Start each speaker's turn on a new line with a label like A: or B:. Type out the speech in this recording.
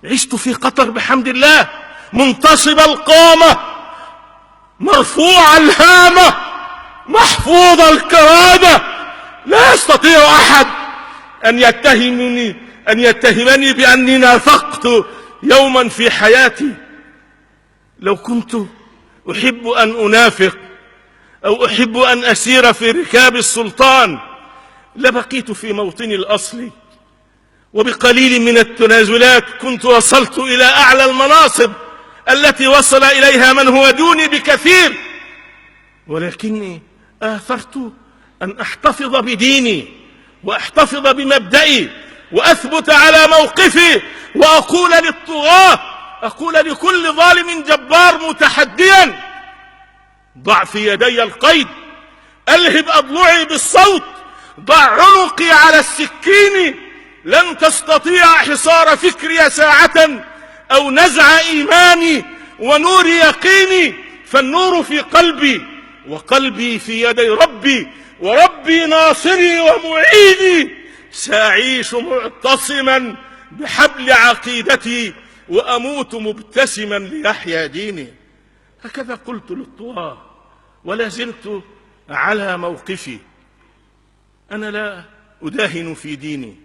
A: عشت في قطر بحمد الله منتصب القامة مرفوع الهامة محفوظ الكرامة، لا يستطيع أحد أن يتهمني بأني نافقت يوما في حياتي. لو كنت أحب أن أنافق أو أحب أن أسير في ركاب السلطان لبقيت في موطني الأصلي، وبقليل من التنازلات كنت وصلت إلى أعلى المناصب التي وصل إليها من هو دوني بكثير، ولكني آثرت أن أحتفظ بديني وأحتفظ بمبدئي وأثبت على موقفي، وأقول للطغاة، أقول لكل ظالم جبار متحديا: ضع في يدي القيد، ألهب أضلعي بالصوت، ضع عنقي على السكين، لن تستطيع حصار فكري ساعة أو نزع إيماني ونور يقيني، فالنور في قلبي وقلبي في يدي ربي، وربي ناصري ومعيني، سأعيش معتصما بحبل عقيدتي وأموت مبتسما ليحيا ديني. هكذا قلت للطغاة ولا زلت على موقفي. أنا لا أداهن في ديني،